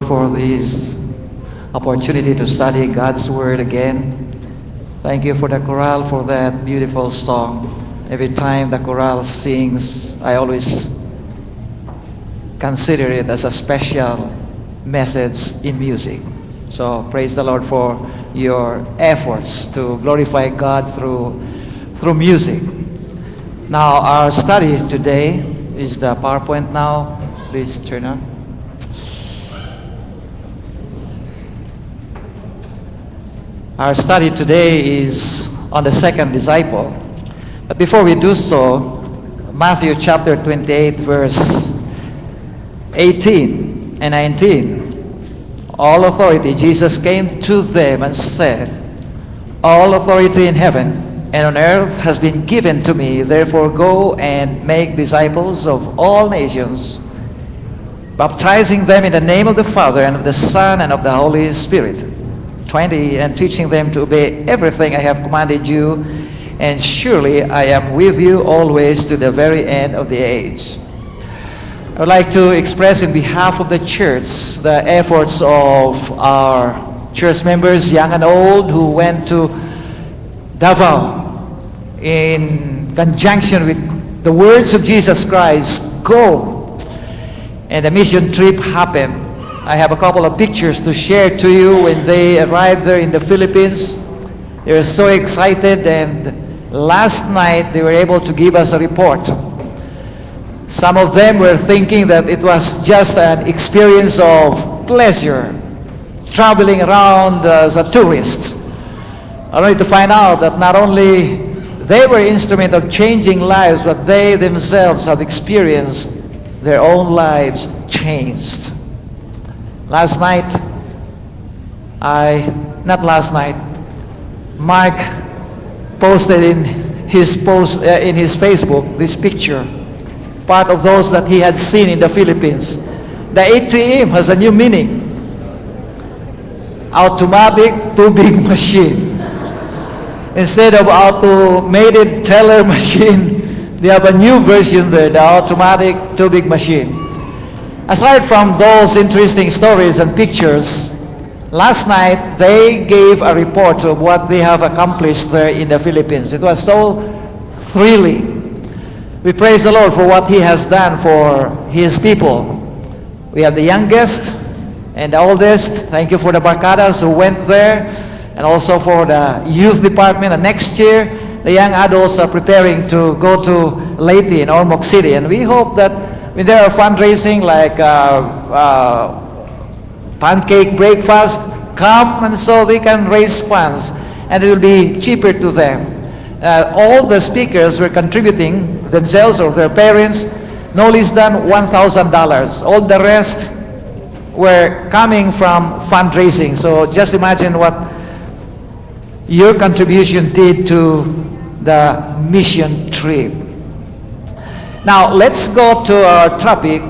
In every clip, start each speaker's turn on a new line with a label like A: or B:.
A: for this opportunity to study God's Word again. Thank you for the chorale for that beautiful song. Every time the chorale sings, I always consider it as a special message in music. So praise the Lord for your efforts to glorify God through music. Now our study today is the PowerPoint now. Please turn on. Our study today is on the second disciple. But before we do so, Matthew chapter 28 verse 18 and 19. All authority, Jesus came to them and said, all authority in heaven and on earth has been given to me. Therefore go and make disciples of all nations, baptizing them in the name of the Father and of the Son and of the Holy Spirit. 20, and teaching them to obey everything I have commanded you, and surely I am with you always to the very end of the age. I would like to express in behalf of the church the efforts of our church members, young and old, who went to Davao in conjunction with the words of Jesus Christ, go. And the mission trip happened. I have a couple of pictures to share to you when they arrived there in the Philippines. They were so excited, and last night they were able to give us a report. Some of them were thinking that it was just an experience of pleasure, traveling around as a tourist. Only to find out that not only they were instrument of changing lives, but they themselves have experienced their own lives changed. Last night, Mark posted in his Facebook this picture, part of those that he had seen in the Philippines. The ATM has a new meaning. Automatic tubig machine. Instead of automated teller machine, they have a new version there, the automatic tubig machine. Aside from those interesting stories and pictures, last night they gave a report of what they have accomplished there in the Philippines. It was so thrilling. We praise the Lord for what He has done for His people. We have the youngest and the oldest. Thank you for the Barcadas who went there, and also for the youth department. And next year, the young adults are preparing to go to Leyte in Ormoc City. And we hope that when there are fundraising like pancake breakfast, come and so they can raise funds, and it will be cheaper to them. All the speakers were contributing themselves or their parents, no less than $1,000. All the rest were coming from fundraising. So just imagine what your contribution did to the mission trip. Now, let's go to our topic,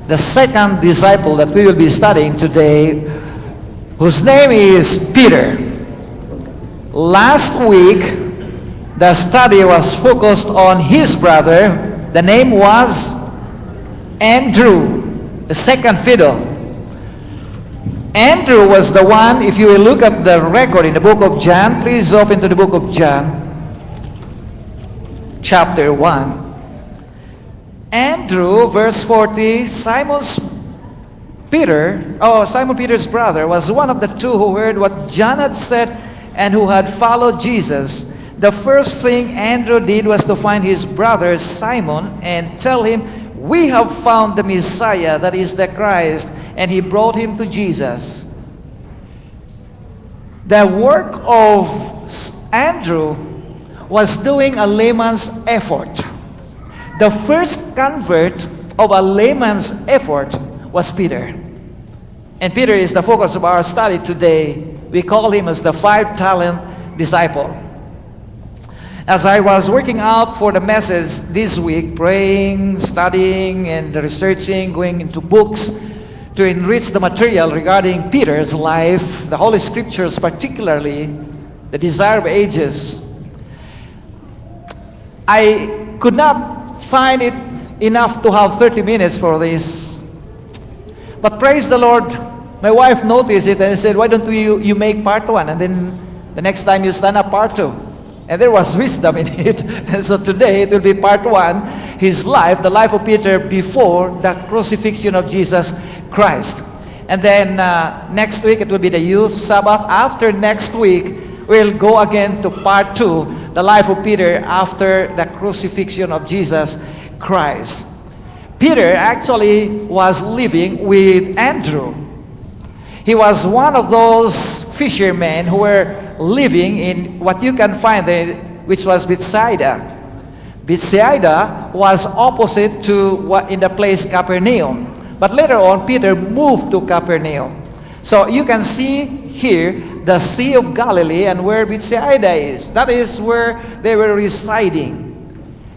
A: the second disciple that we will be studying today, whose name is Peter. Last week, the study was focused on his brother. The name was Andrew, the second fiddle. Andrew was the one, if you will look at the record in the book of John, please open to the book of John, chapter 1. Andrew, verse 40, Simon Peter's brother, was one of the two who heard what John had said and who had followed Jesus. The first thing Andrew did was to find his brother Simon and tell him, we have found the Messiah, that is the Christ, and he brought him to Jesus. The work of Andrew was doing a layman's effort. The first convert of a layman's effort was Peter. And Peter is the focus of our study today. We call him as the 5-talent disciple. As I was working out for the message this week, praying, studying, and researching, going into books to enrich the material regarding Peter's life, the Holy Scriptures particularly, the desire of ages, I could not find it enough to have 30 minutes for this. But praise the Lord, my wife noticed it and said, why don't you make part one? And then the next time you stand up, part two. And there was wisdom in it. And so today it will be part one, his life, the life of Peter before the crucifixion of Jesus Christ. And then next week it will be the youth Sabbath. After next week, we'll go again to part two, the life of Peter after the crucifixion of Jesus Christ. Peter actually was living with Andrew. He was one of those fishermen who were living in what you can find there, which was Bethsaida. Bethsaida was opposite to what in the place Capernaum. But later on, Peter moved to Capernaum. So you can see here the Sea of Galilee and where Bethsaida is. That is where they were residing.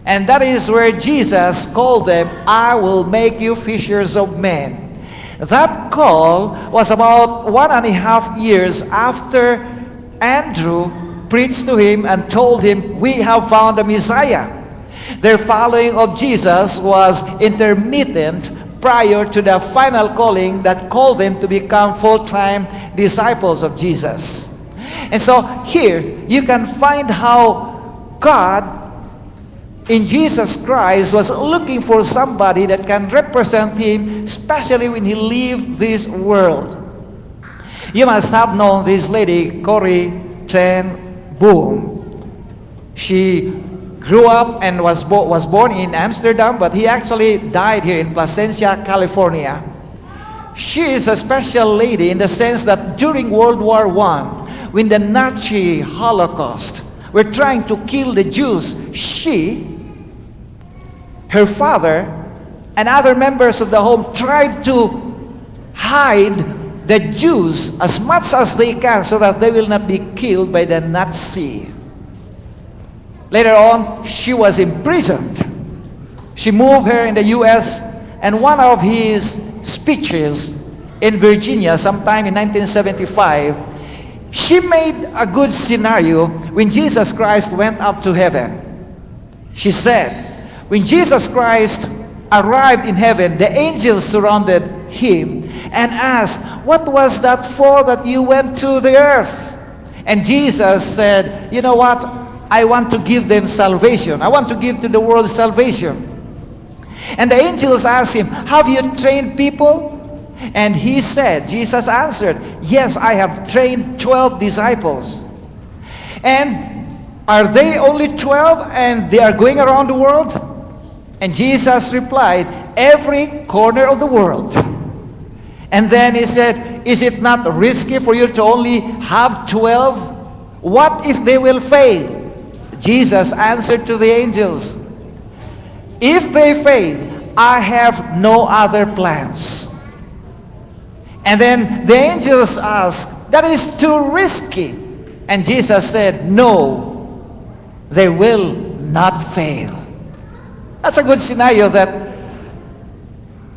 A: And that is where Jesus called them, I will make you fishers of men. That call was about 1.5 years after Andrew preached to him and told him, we have found the Messiah. Their following of Jesus was intermittent prior to the final calling that called them to become full-time disciples of Jesus. And so here you can find how God in Jesus Christ was looking for somebody that can represent him, especially when he leaves this world. You must have known this lady, Corrie ten Boom. She grew up and was born in Amsterdam, but he actually died here in Placentia, California. She is a special lady in the sense that during World War I, when the Nazi Holocaust were trying to kill the Jews, she, her father, and other members of the home tried to hide the Jews as much as they can so that they will not be killed by the Nazi. Later on, she was imprisoned. She moved here in the U.S., and one of his speeches in Virginia sometime in 1975, she made a good scenario when Jesus Christ went up to heaven. She said, when Jesus Christ arrived in heaven, the angels surrounded him and asked, what was that for that you went to the earth? And Jesus said, you know what? I want to give them salvation. I want to give to the world salvation. And the angels asked him, have you trained people? And he said, Jesus answered, yes, I have trained 12 disciples. And are they only 12 and they are going around the world? And Jesus replied, every corner of the world. And then he said, is it not risky for you to only have 12? What if they will fail? Jesus answered to the angels, if they fail, I have no other plans. And then the angels asked, that is too risky. And Jesus said, no, they will not fail. That's a good scenario that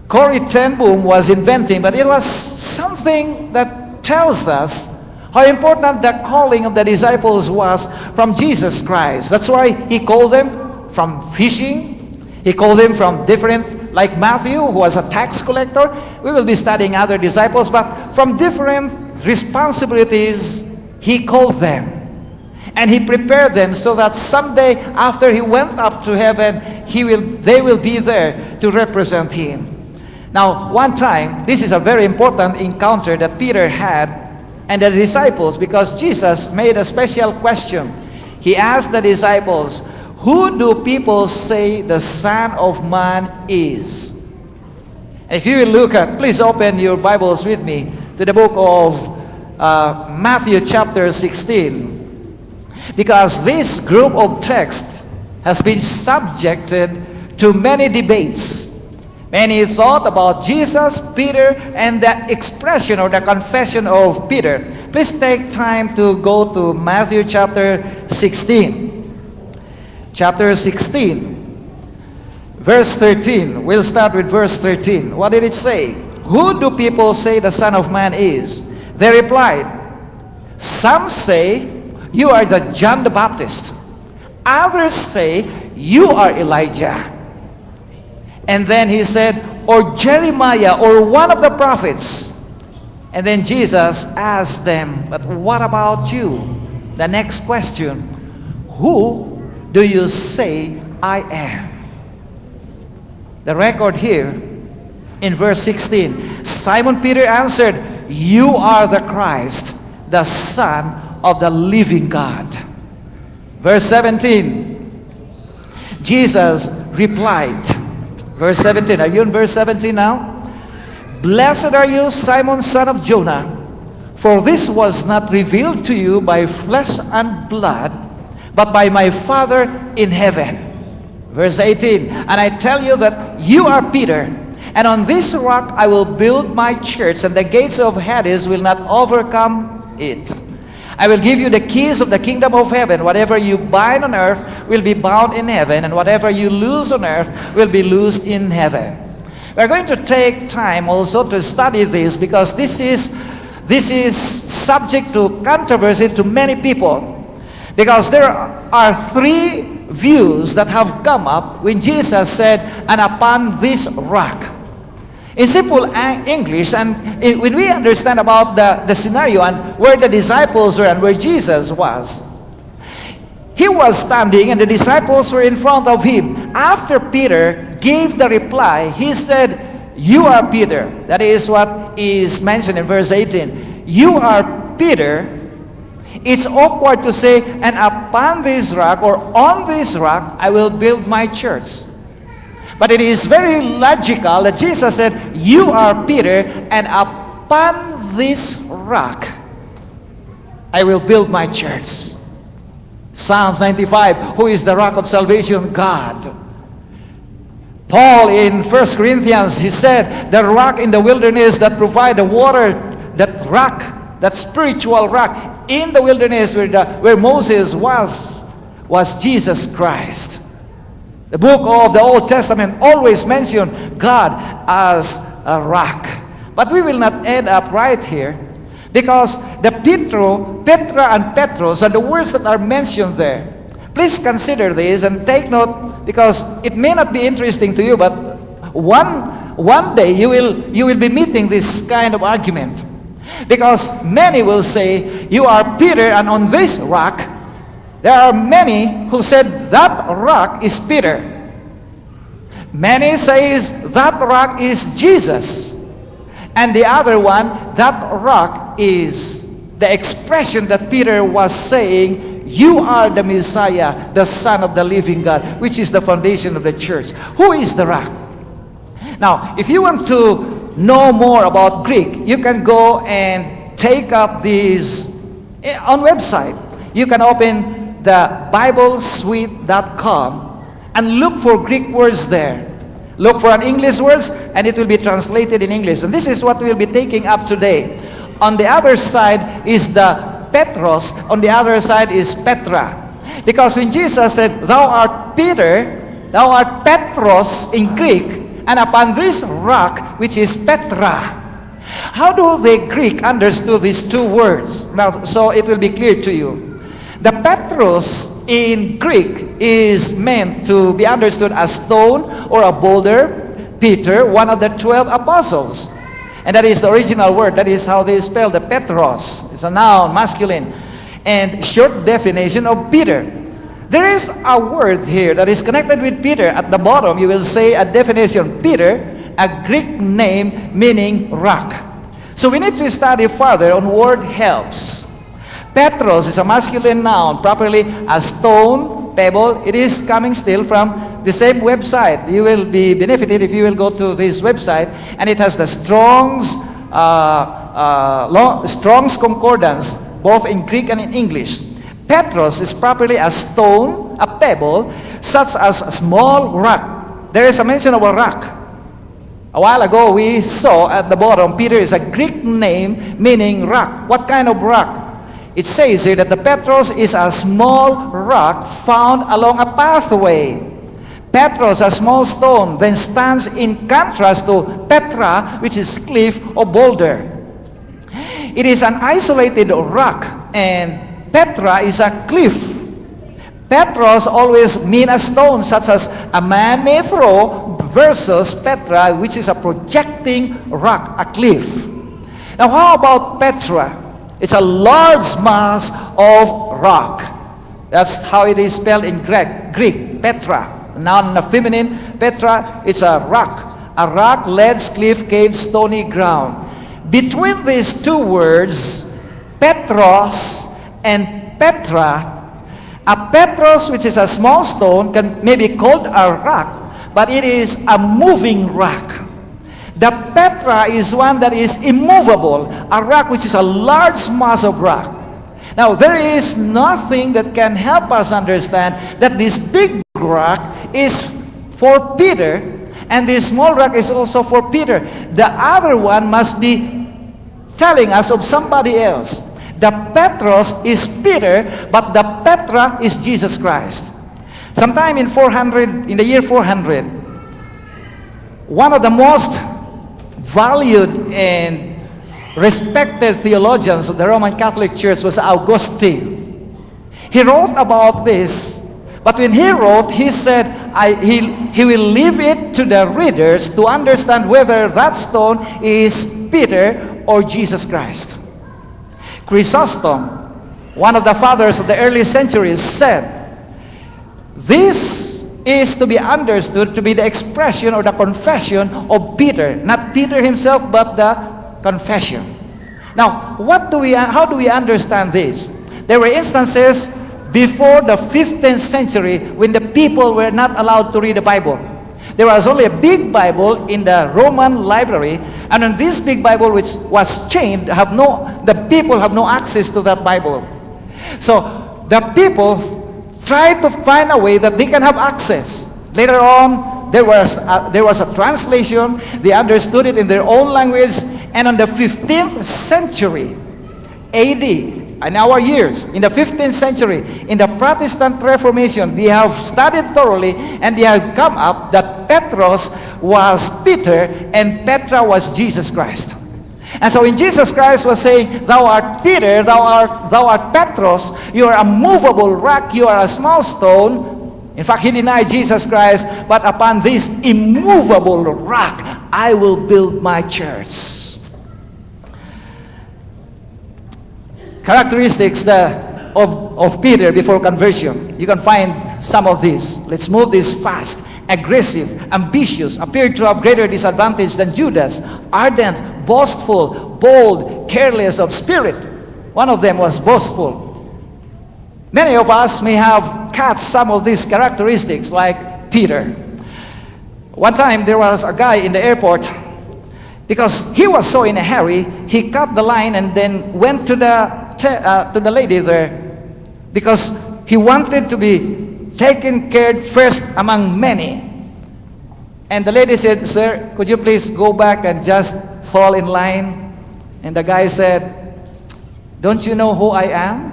A: Corrie ten Boom was inventing, but it was something that tells us how important the calling of the disciples was from Jesus Christ. That's why he called them from fishing. He called them from different, like Matthew, who was a tax collector. We will be studying other disciples, but from different responsibilities, he called them. And he prepared them so that someday after he went up to heaven, they will be there to represent him. Now, one time, this is a very important encounter that Peter had and the disciples, because Jesus made a special question. He asked the disciples, who do people say the Son of Man is? And if you will look at, please open your Bibles with me to the book of Matthew chapter 16. Because this group of text has been subjected to many debates. Many thought about Jesus, Peter, and the expression or the confession of Peter. Please take time to go to Matthew chapter 16. Chapter 16, verse 13. We'll start with verse 13. What did it say? Who do people say the Son of Man is? They replied, some say, you are the John the Baptist. Others say, you are Elijah. And then he said, or Jeremiah, or one of the prophets. And then Jesus asked them, but what about you? The next question, who do you say I am? The record here in verse 16, Simon Peter answered, you are the Christ, the Son of the living God. Verse 17, Jesus replied, verse 17, are you in verse 17 now? Blessed are you, Simon, son of Jonah, for this was not revealed to you by flesh and blood, but by my Father in heaven. Verse 18, and I tell you that you are Peter, and on this rock I will build my church, and the gates of Hades will not overcome it. I will give you the keys of the kingdom of heaven. Whatever you bind on earth will be bound in heaven, and whatever you loose on earth will be loosed in heaven. We're going to take time also to study this, because this is subject to controversy to many people. Because there are three views that have come up when Jesus said, and upon this rock. In simple English, and when we understand about the scenario and where the disciples were and where Jesus was, he was standing and the disciples were in front of him. After Peter gave the reply, he said, you are Peter. That is what is mentioned in verse 18. You are Peter. It's awkward to say, and upon this rock or on this rock I will build my church. But it is very logical that Jesus said, you are Peter, and upon this rock I will build my church. Psalms 95, who is the rock of salvation? God. Paul in 1 Corinthians, he said, the rock in the wilderness that provide the water, that rock, that spiritual rock in the wilderness where Moses was Jesus Christ. The book of the Old Testament always mention God as a rock. But we will not end up right here, because the Petra and Petros are the words that are mentioned there. Please consider this and take note, because it may not be interesting to you, but one day you will be meeting this kind of argument. Because many will say, you are Peter, and on this rock. There are many who said that rock is Peter. Many says that rock is Jesus. And the other one, that rock is the expression that Peter was saying, you are the Messiah, the Son of the living God, which is the foundation of the church. Who is the rock? Now, if you want to know more about Greek, you can go and take up these on website. You can open the BibleSuite.com and look for Greek words there. Look for an English words, and it will be translated in English. And this is what we'll be taking up today. On the other side is the Petros. On the other side is Petra. Because when Jesus said, thou art Peter, thou art Petros in Greek, and upon this rock, which is Petra. How do the Greek understood these two words? Now, so it will be clear to you. The Petros in Greek is meant to be understood as stone or a boulder. Peter, one of the 12 apostles. And that is the original word. That is how they spell the Petros. It's a noun, masculine. And short definition of Peter. There is a word here that is connected with Peter. At the bottom, you will say a definition. Peter, a Greek name meaning rock. So we need to study further on word helps. Petros is a masculine noun, properly a stone, pebble. It is coming still from the same website. You will be benefited if you will go to this website, and it has the Strong's Concordance, both in Greek and in English. Petros is properly a stone, a pebble, such as a small rock. There is a mention of a rock. A while ago, we saw at the bottom, Peter is a Greek name meaning rock. What kind of rock? It says here that the Petros is a small rock found along a pathway. Petros, a small stone, then stands in contrast to Petra, which is cliff or boulder. It is an isolated rock, and Petra is a cliff. Petros always mean a stone, such as a man may throw, versus Petra, which is a projecting rock, a cliff. Now, how about Petra? It's a large mass of rock. That's how it is spelled in Greek, Petra. Noun of feminine, Petra, it's a rock. A rock, ledge, cliff, cave, stony ground. Between these two words, Petros and Petra, a Petros, which is a small stone, may be called a rock, but it is a moving rock. The Petra is one that is immovable, a rock which is a large mass of rock. Now, there is nothing that can help us understand that this big rock is for Peter, and this small rock is also for Peter. The other one must be telling us of somebody else. The Petros is Peter, but the Petra is Jesus Christ. Sometime in the year 400, one of the most valued and respected theologians of the Roman Catholic Church was Augustine. He wrote about this, but when he wrote, he said he will leave it to the readers to understand whether that stone is Peter or Jesus Christ. Chrysostom, one of the fathers of the early centuries, said, this is to be understood to be the expression or the confession of Peter. Not Peter himself, but the confession. Now, how do we understand this? There were instances before the 15th century when the people were not allowed to read the Bible. There was only a big Bible in the Roman library, and on this big Bible, which was chained, the people have no access to that Bible. So the people tried to find a way that they can have access. Later on, there was a translation. They understood it in their own language, and on the 15th century AD, in our years, in the 15th century, in the Protestant Reformation, they have studied thoroughly, and they have come up that Petros was Peter and Petra was Jesus Christ. And so when Jesus Christ was saying, thou art Peter, thou art Petros, you are a movable rock, you are a small stone. In fact, he denied Jesus Christ, but upon this immovable rock, I will build my church. Characteristics of Peter before conversion. You can find some of these. Let's move this fast. Aggressive, ambitious, appeared to have greater disadvantage than Judas. Ardent, boastful, bold, careless of spirit. One of them was boastful. Many of us may have caught some of these characteristics like Peter. One time there was a guy in the airport. Because he was so in a hurry, he cut the line and then went to the lady there, because he wanted to be taken care first among many. And the lady said, sir, could you please go back and just fall in line? And the guy said, don't you know who I am?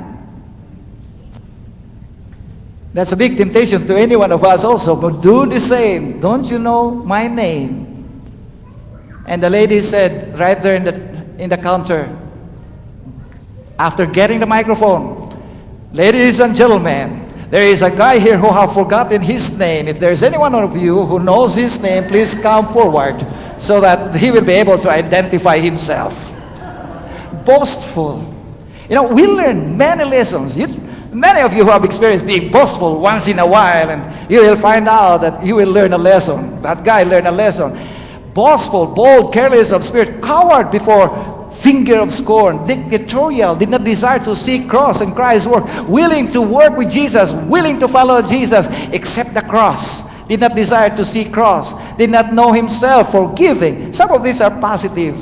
A: That's a big temptation to any one of us also, but do the same. Don't you know my name? And the lady said, right there in the counter, after getting the microphone, ladies and gentlemen, there is a guy here who have forgotten his name. If there is any one of you who knows his name, please come forward so that he will be able to identify himself. Boastful. You know, we learn many lessons. Many of you who have experienced being boastful once in a while, and you will find out that you will learn a lesson. That guy learned a lesson. Boastful, bold, careless of spirit, coward before finger of scorn, dictatorial, did not desire to see cross and Christ's work, willing to work with Jesus, willing to follow Jesus, except the cross. Did not desire to see cross, did not know himself, forgiving. Some of these are positive.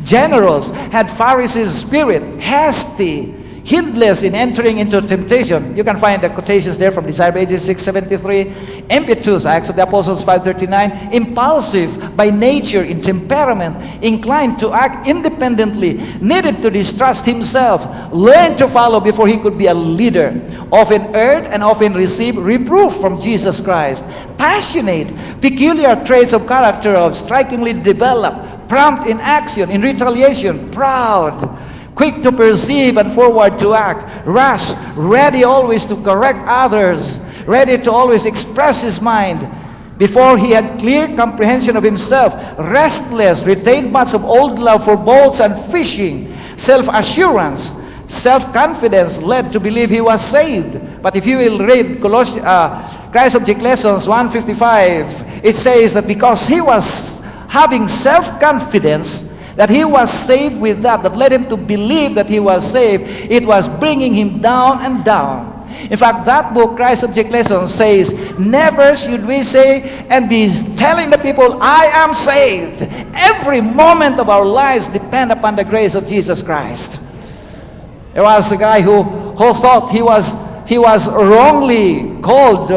A: Generous, had Pharisees' spirit, hasty, heedless in entering into temptation. You can find the quotations there from Desire of Ages 673. Impetuous, Acts of the Apostles 5:39. Impulsive by nature, in temperament, inclined to act independently, needed to distrust himself, learned to follow before he could be a leader, often erred and often received reproof from Jesus Christ. Passionate, peculiar traits of character of strikingly developed, prompt in action, in retaliation, proud, quick to perceive and forward to act, rash, ready always to correct others, ready to always express his mind. Before he had clear comprehension of himself, restless, retained much of old love for boats and fishing, self-assurance, self-confidence led to believe he was saved. But if you will read Christ Object Lessons 155, it says that because he was having self-confidence, that he was saved with that led him to believe that he was saved, it was bringing him down and down. In fact, that book, Christ Object Lessons, says, never should we say and be telling the people, I am saved. Every moment of our lives depend upon the grace of Jesus Christ. There was a guy who thought he was wrongly called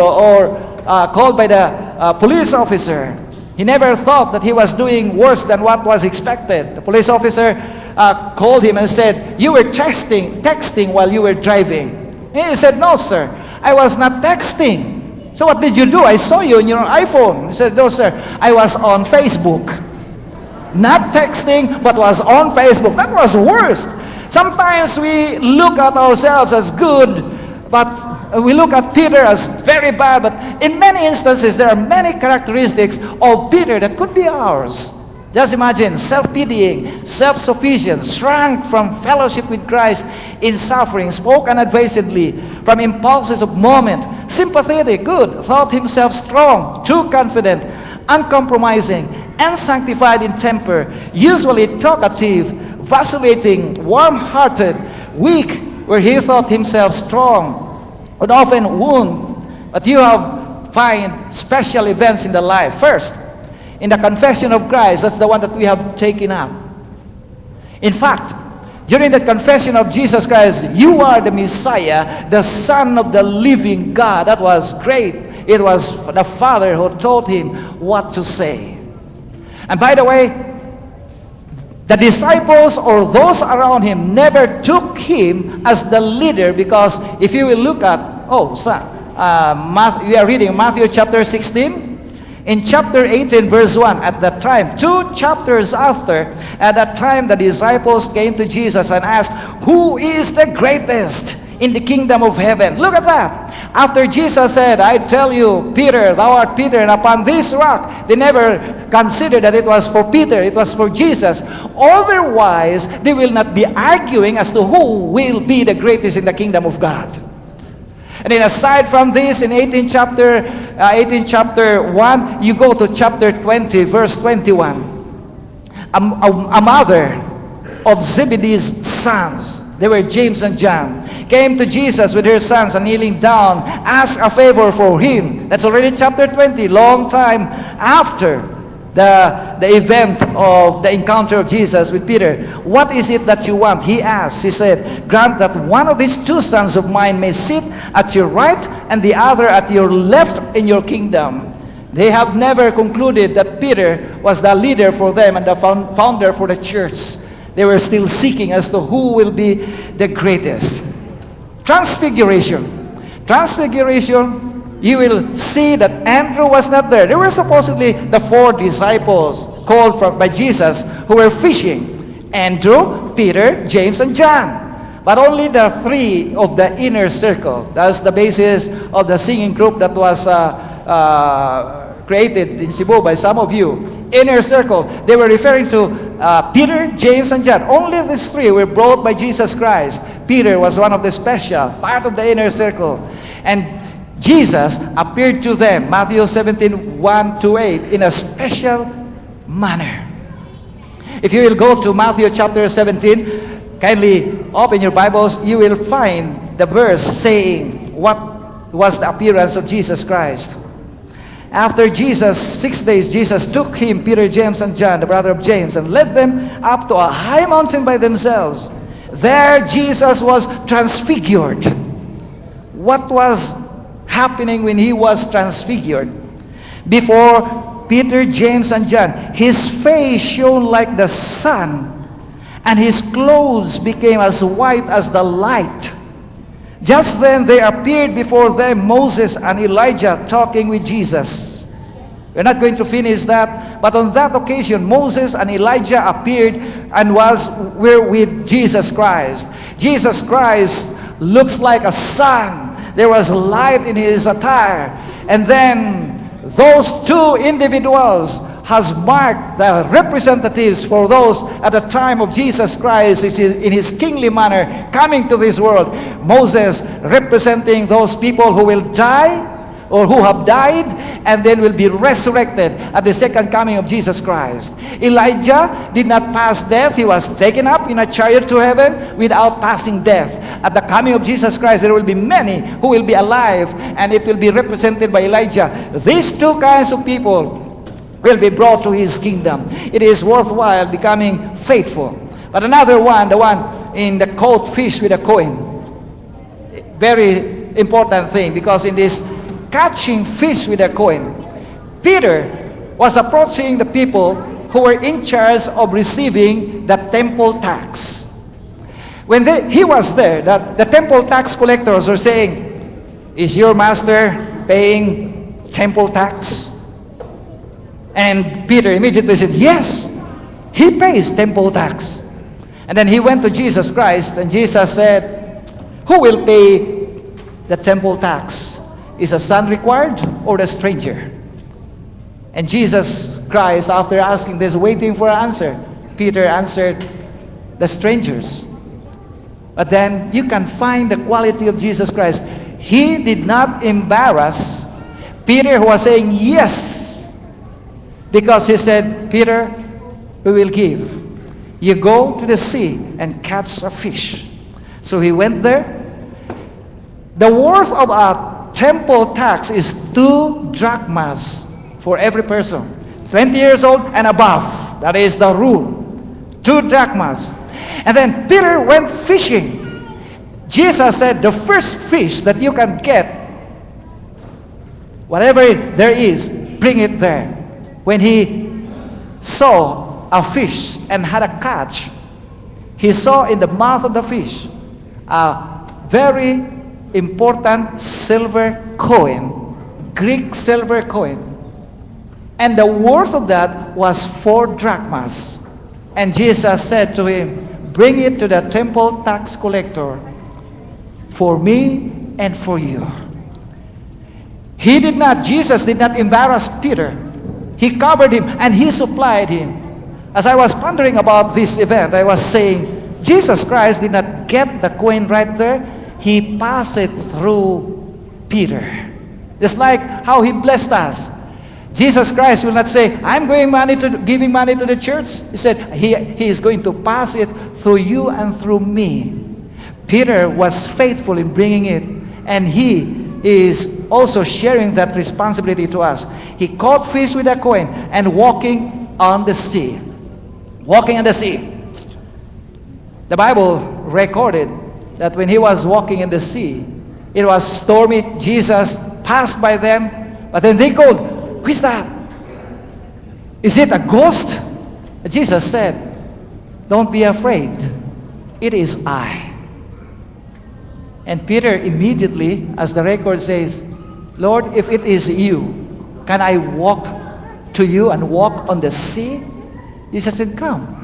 A: called by the police officer. He never thought that he was doing worse than what was expected. The police officer called him and said, you were texting while you were driving. He said, no, sir, I was not texting. So what did you do? I saw you on your iPhone. He said, no, sir, I was on Facebook. Not texting, but was on Facebook. That was worst. Sometimes we look at ourselves as good, but we look at Peter as very bad. But in many instances, there are many characteristics of Peter that could be ours. Just imagine, self-pitying, self-sufficient, shrank from fellowship with Christ in suffering, spoke unadvisedly from impulses of moment, sympathetic, good, thought himself strong, too confident, uncompromising, unsanctified in temper, usually talkative, vacillating, warm-hearted, weak, where he thought himself strong, would often wound. But you find special events in the life. First, in the confession of Christ, that's the one that we have taken up. In fact, during the confession of Jesus Christ, you are the Messiah, the Son of the living God. That was great. It was the Father who told him what to say. And by the way, the disciples or those around him never took him as the leader, because if you will look at, we are reading Matthew chapter 16. In chapter 18, verse 1, at that time, 2 chapters after, at that time the disciples came to Jesus and asked, who is the greatest in the kingdom of heaven? Look at that. After Jesus said, I tell you, Peter, thou art Peter, and upon this rock, they never considered that it was for Peter, it was for Jesus. Otherwise, they will not be arguing as to who will be the greatest in the kingdom of God. And then aside from this, in 18 chapter 1, you go to chapter 20, verse 21. A mother of Zebedee's sons, they were James and John, came to Jesus with her sons and kneeling down, asked a favor for him. That's already chapter 20, long time after the event of the encounter of Jesus with Peter. What is it that you want? He asked. He said, grant that one of these 2 sons of mine may sit at your right and the other at your left in your kingdom. They have never concluded that Peter was the leader for them and the founder for the church. They were still seeking as to who will be the greatest. Transfiguration. Transfiguration. You will see that Andrew was not there. There were supposedly the 4 disciples called by Jesus who were fishing. Andrew, Peter, James, and John. But only the 3 of the inner circle. That's the basis of the singing group that was created in Cebu by some of you. Inner circle. They were referring to Peter, James, and John. Only these 3 were brought by Jesus Christ. Peter was one of the special, part of the inner circle. And Jesus appeared to them, Matthew 17, 1-8, in a special manner. If you will go to Matthew chapter 17, kindly open your Bibles, you will find the verse saying what was the appearance of Jesus Christ. After 6 days, Jesus took him, Peter, James, and John, the brother of James, and led them up to a high mountain by themselves. There Jesus was transfigured. What was happening when he was transfigured? Before Peter, James, and John, his face shone like the sun, and his clothes became as white as the light. Just then there appeared before them Moses and Elijah talking with Jesus. We're not going to finish that, But on that occasion, Moses and Elijah appeared and were with Jesus Christ. Jesus Christ looks like a sun. There was light in his attire. And then those two individuals has marked the representatives for those at the time of Jesus Christ in his kingly manner coming to this world. Moses representing those people who will die or who have died and then will be resurrected at the second coming of Jesus Christ. Elijah did not pass death. He was taken up in a chariot to heaven without passing death. At the coming of Jesus Christ, there will be many who will be alive, and it will be represented by Elijah. These two kinds of people will be brought to his kingdom. It is worthwhile becoming faithful. But another one, the one in the caught fish with a coin, very important thing, because in this catching fish with a coin, Peter was approaching the people who were in charge of receiving the temple tax. When he was there, the temple tax collectors were saying, "Is your master paying temple tax?" And Peter immediately said, "Yes, he pays temple tax." And then he went to Jesus Christ, and Jesus said, "Who will pay the temple tax? Is a son required or the stranger?" And Jesus Christ, after asking this, waiting for an answer, Peter answered, "The strangers." But then you can find the quality of Jesus Christ. He did not embarrass Peter, who was saying yes, because he said, "Peter, we will give. You go to the sea and catch a fish." So he went there. The worth of a temple tax is 2 drachmas for every person, 20 years old and above. That is the rule. 2 drachmas. And then Peter went fishing. Jesus said, "The first fish that you can get, whatever there is, bring it there." When he saw a fish and had a catch, he saw in the mouth of the fish a very important silver coin, Greek silver coin. And the worth of that was 4 drachmas. And Jesus said to him, "Bring it to the temple tax collector for me and for you." Jesus did not embarrass Peter. He covered him and he supplied him. As I was pondering about this event, I was saying, Jesus Christ did not get the coin right there. He passed it through Peter. Just like how he blessed us. Jesus Christ will not say, "I'm giving money to the church." He said, he is going to pass it through you and through me. Peter was faithful in bringing it, and he is also sharing that responsibility to us. He caught fish with a coin and walking on the sea. Walking on the sea. The Bible recorded that when he was walking in the sea, it was stormy. Jesus passed by them, but then they called, "Who is that? Is it a ghost?" Jesus said, "Don't be afraid. It is I." And Peter immediately, as the record says, "Lord, if it is you, can I walk to you and walk on the sea?" Jesus said, "Come."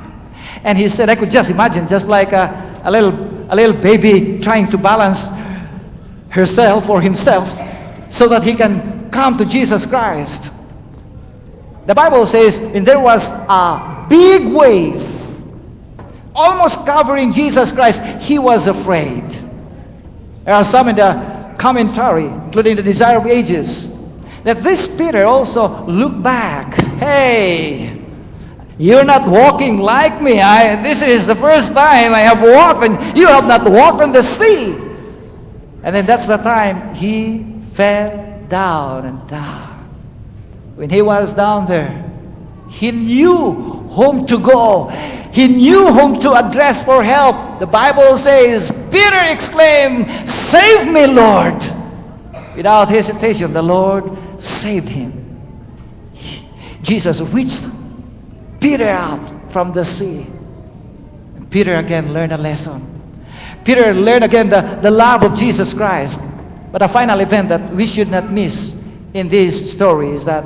A: And he said, I could just imagine, just like a little baby trying to balance herself or himself so that he can come to Jesus Christ. The Bible says, and there was a big wave almost covering Jesus Christ. He was afraid. There are some in the commentary, including the Desire of Ages, that this Peter also looked back. Hey, you're not walking like me. This is the first time I have walked, and you have not walked on the sea. And then that's the time he fell down and down. When he was down there, he knew whom to go. He knew whom to address for help. The Bible says, Peter exclaimed, "Save me, Lord." Without hesitation, the Lord saved him. Jesus reached Peter out from the sea. And Peter again learned a lesson. Peter learned again the love of Jesus Christ. But a final event that we should not miss in this story is that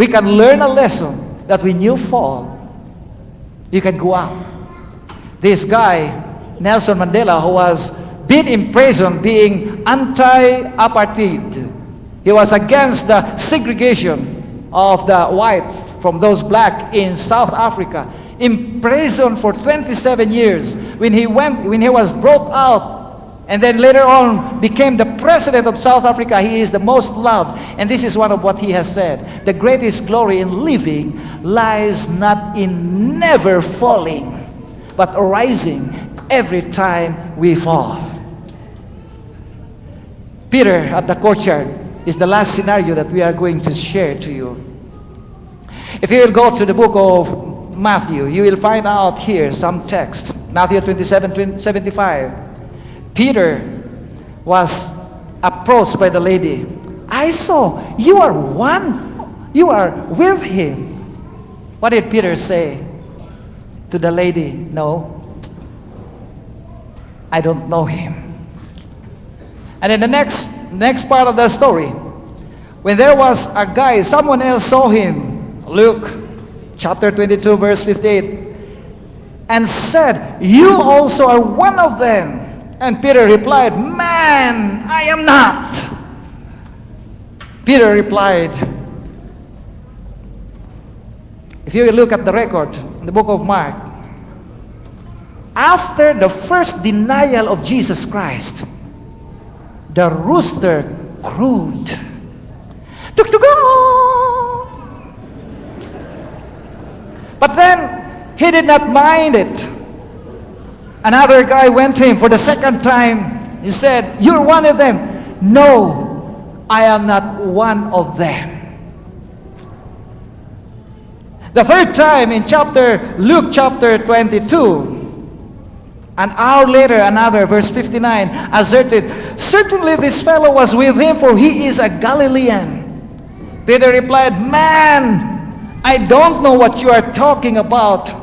A: we can learn a lesson that when you fall, you can go up. This guy, Nelson Mandela, who was been imprisoned being anti-apartheid. He was against the segregation of the white from those black in South Africa. Imprisoned for 27 years. When he was brought out, and then later on became the president of South Africa, he is the most loved. And this is one of what he has said: the greatest glory in living lies not in never falling, but arising every time we fall. Peter at the courtyard is the last scenario that we are going to share to you. If you will go to the book of Matthew, you will find out here some text. Matthew 27:75. Peter was approached by the lady. I saw you are with him. What did Peter say to the lady? No, I don't know him. And in the next part of the story, when there was a guy, someone else saw him, Luke chapter 22 verse 58, and said, you also are one of them. And Peter replied, man, I am not. Peter replied, if you look at the record in the book of Mark, after the first denial of Jesus Christ, the rooster crowed. But then he did not mind it. Another guy went to him for the second time. He said, you're one of them. No, I am not one of them. The third time in Luke chapter 22, an hour later, another, verse 59, asserted, certainly this fellow was with him, for he is a Galilean. Peter replied, man, I don't know what you are talking about.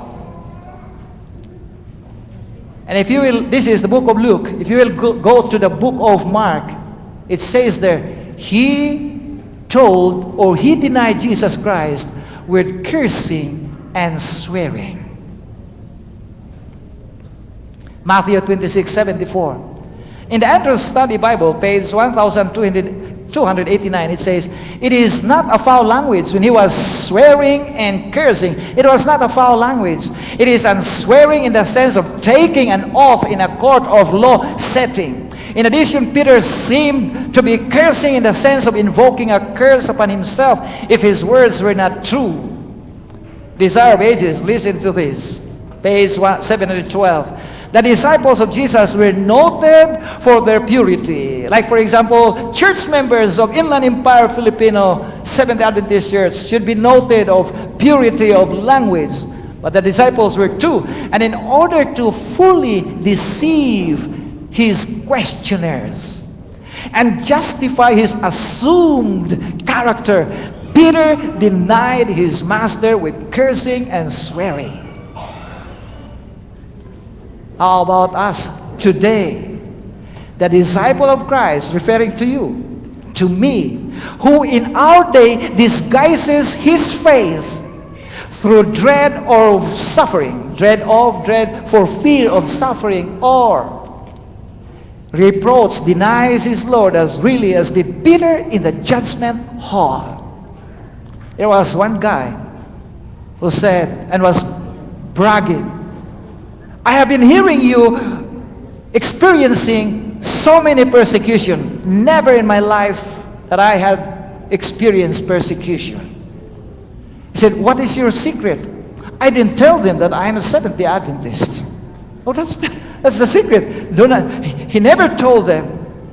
A: And if you will, this is the book of Luke. If you will go to the book of Mark, it says there, he denied Jesus Christ with cursing and swearing. Matthew 26:74. In the Andrews Study Bible, page 1289, it says, it is not a foul language when he was swearing and cursing. It was not a foul language. It is unswearing in the sense of taking an oath in a court of law setting. In addition, Peter seemed to be cursing in the sense of invoking a curse upon himself if his words were not true. Desire of Ages, listen to this. Page 712. The disciples of Jesus were noted for their purity. Like, for example, church members of Inland Empire Filipino Seventh Adventist Church should be noted of purity of language. But the disciples were too. And in order to fully deceive his questioners and justify his assumed character, Peter denied his master with cursing and swearing. How about us today? The disciple of Christ, referring to you, to me, who in our day disguises his faith through dread of suffering, dread for fear of suffering, or reproach, denies his Lord as really as did Peter in the judgment hall. There was one guy who said and was bragging, I have been hearing you experiencing so many persecution. Never in my life that I had experienced persecution. He said, what is your secret? I didn't tell them that I am a Seventh-day Adventist. Oh, that's the secret. He never told them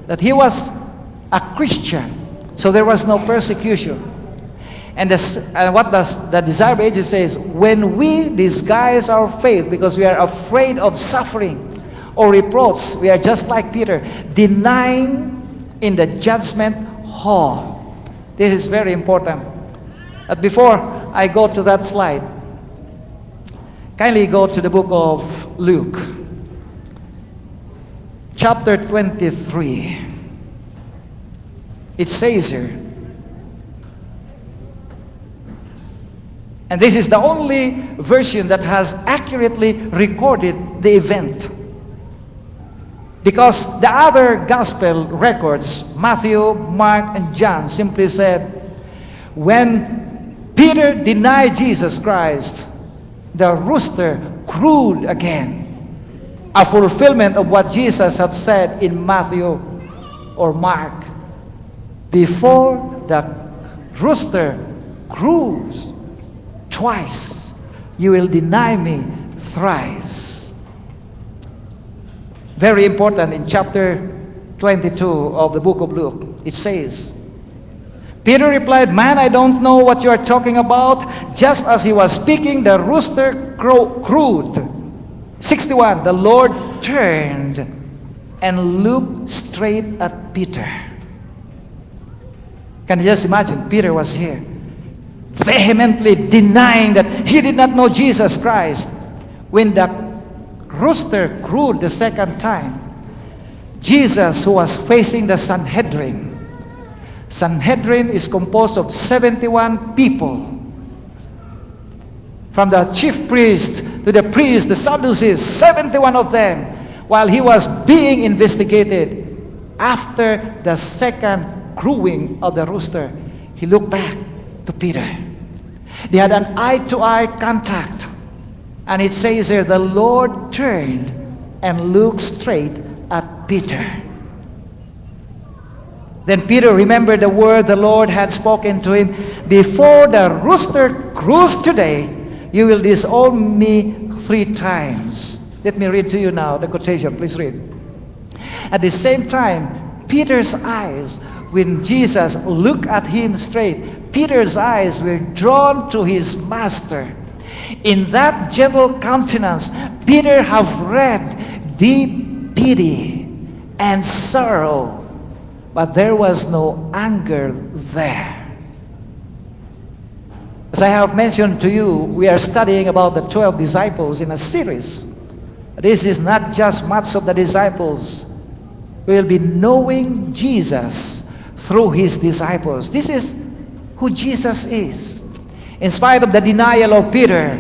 A: that he was a Christian. So there was no persecution. And what does the Desire of Ages says, when we disguise our faith because we are afraid of suffering or reproach, we are just like Peter, denying in the judgment hall. This is very important. But before I go to that slide, kindly go to the book of Luke, chapter 23. It says here, And this is the only version that has accurately recorded the event. Because the other gospel records, Matthew, Mark, and John, simply said, when Peter denied Jesus Christ, the rooster crowed again. A fulfillment of what Jesus had said in Matthew or Mark. Before the rooster crows twice, you will deny me thrice. Very important in chapter 22 of the book of Luke. It says, Peter replied, "Man, I don't know what you are talking about." Just as he was speaking, the rooster crowed. 61, the Lord turned and looked straight at Peter. Can you just imagine? Peter was here, vehemently denying that he did not know Jesus Christ. When the rooster crowed the second time, Jesus, who was facing the Sanhedrin. Sanhedrin is composed of 71 people. From the chief priest to the priest, the Sadducees, 71 of them, while he was being investigated. After the second crowing of the rooster, he looked back to Peter. They had an eye-to-eye contact. And it says here, the Lord turned and looked straight at Peter. Then Peter remembered the word the Lord had spoken to him. Before the rooster crows today, you will disown me 3 times. Let me read to you now the quotation. Please read. At the same time, Peter's eyes, when Jesus looked at him straight, Peter's eyes were drawn to his master. In that gentle countenance, Peter have read deep pity and sorrow, but there was no anger there. As I have mentioned to you, we are studying about the 12 disciples in a series. This is not just much of the disciples. We will be knowing Jesus through his disciples. This is who Jesus is. In spite of the denial of Peter,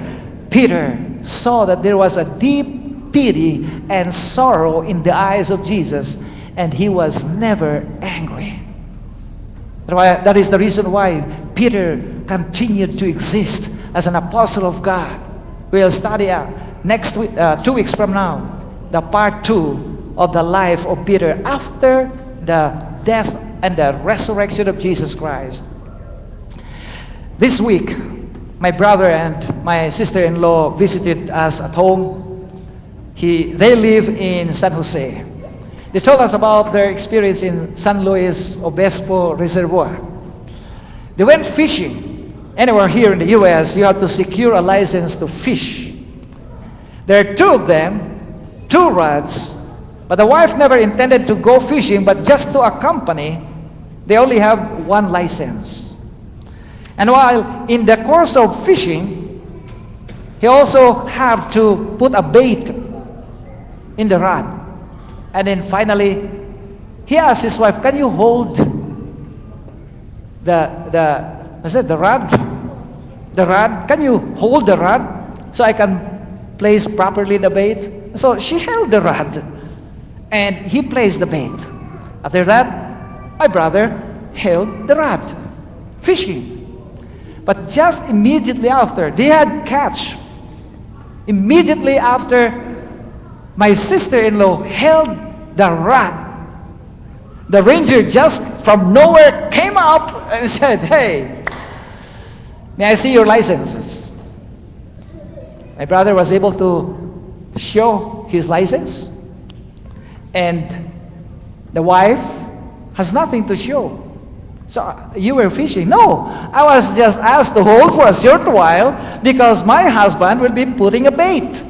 A: Peter saw that there was a deep pity and sorrow in the eyes of Jesus, and he was never angry. That is the reason why Peter continued to exist as an apostle of God. We'll study next week, 2 weeks from now, the part 2 of the life of Peter after the death and the resurrection of Jesus Christ. This week, my brother and my sister-in-law visited us at home. They live in San Jose. They told us about their experience in San Luis Obispo Reservoir. They went fishing. Anywhere here in the U.S., you have to secure a license to fish. There are 2 of them, 2 rods, but the wife never intended to go fishing, but just to accompany. They only have 1 license. And while in the course of fishing, he also had to put a bait in the rod. And then finally, he asked his wife, "Can you hold the rod? The rod? Can you hold the rod so I can place properly the bait?" So she held the rod, and he placed the bait. After that, my brother held the rod, fishing. But just immediately after, they had catch. Immediately after, my sister-in-law held the rod. The ranger just from nowhere came up and said, "Hey, may I see your licenses?" My brother was able to show his license, and the wife has nothing to show. "So you were fishing?" "No, I was just asked to hold for a short while because my husband will be putting a bait."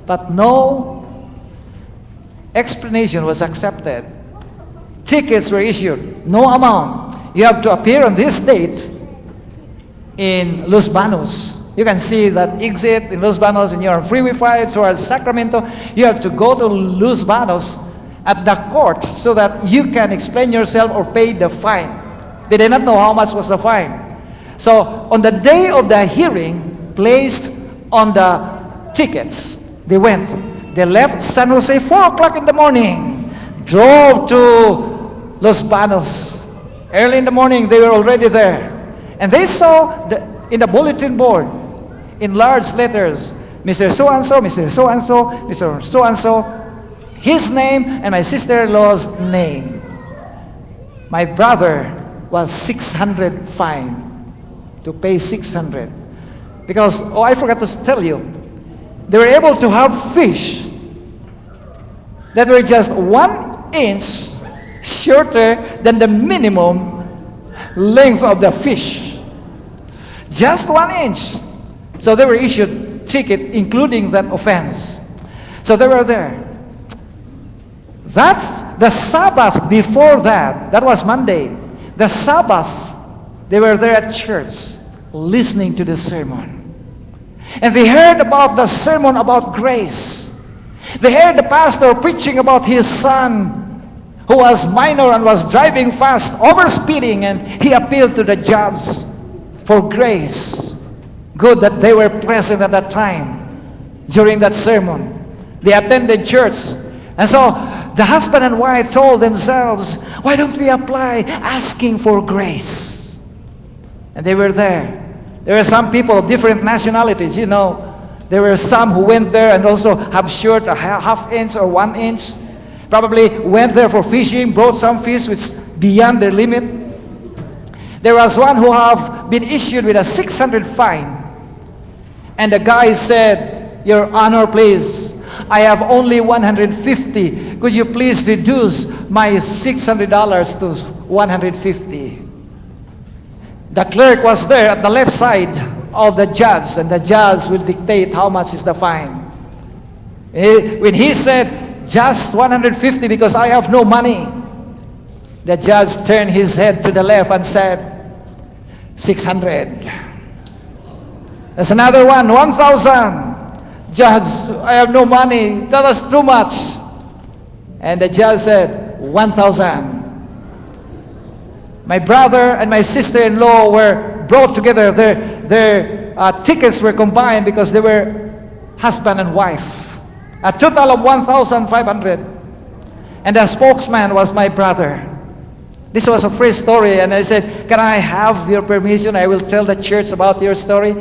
A: But no explanation was accepted. Tickets were issued, no amount. You have to appear on this date in Los Banos. You can see that exit in Los Banos when you're on Freeway 5 towards Sacramento. You have to go to Los Banos at the court so that you can explain yourself or pay the fine. They did not know how much was the fine. So on the day of the hearing, placed on the tickets, they went. They left San Jose 4 o'clock in the morning, drove to Los Banos. Early in the morning, they were already there. And they saw in the bulletin board, in large letters, Mr. So-and-so, Mr. So-and-so, Mr. So-and-so, his name and my sister-in-law's name. My brother was 600 fine, to pay 600. Because, I forgot to tell you, they were able to have fish that were just 1 inch shorter than the minimum length of the fish. Just 1 inch. So they were issued ticket including that offense. So they were there. That's the Sabbath before that. That was Monday. The Sabbath, they were there at church listening to the sermon. And they heard about the sermon about grace. They heard the pastor preaching about his son who was minor and was driving fast, overspeeding, and he appealed to the judge for grace. Good that they were present at that time during that sermon. They attended church. And so the husband and wife told themselves, why don't we apply asking for grace? And they were there. There were some people of different nationalities, you know. There were some who went there and also have short a half inch or 1 inch. Probably went there for fishing, brought some fish which beyond their limit. There was one who have been issued with a 600 fine. And the guy said, Your Honor, please, I have only 150. Could you please reduce my $600 to 150? The clerk was there at the left side of the judge, and the judge will dictate how much is the fine. When he said, just 150 because I have no money, the judge turned his head to the left and said, 600. There's another one, 1,000. Judge, I have no money. That was too much. And the judge said, 1,000. My brother and my sister-in-law were brought together. Their tickets were combined because they were husband and wife. A total of 1,500. And the spokesman was my brother. This was a free story, and I said, can I have your permission? I will tell the church about your story.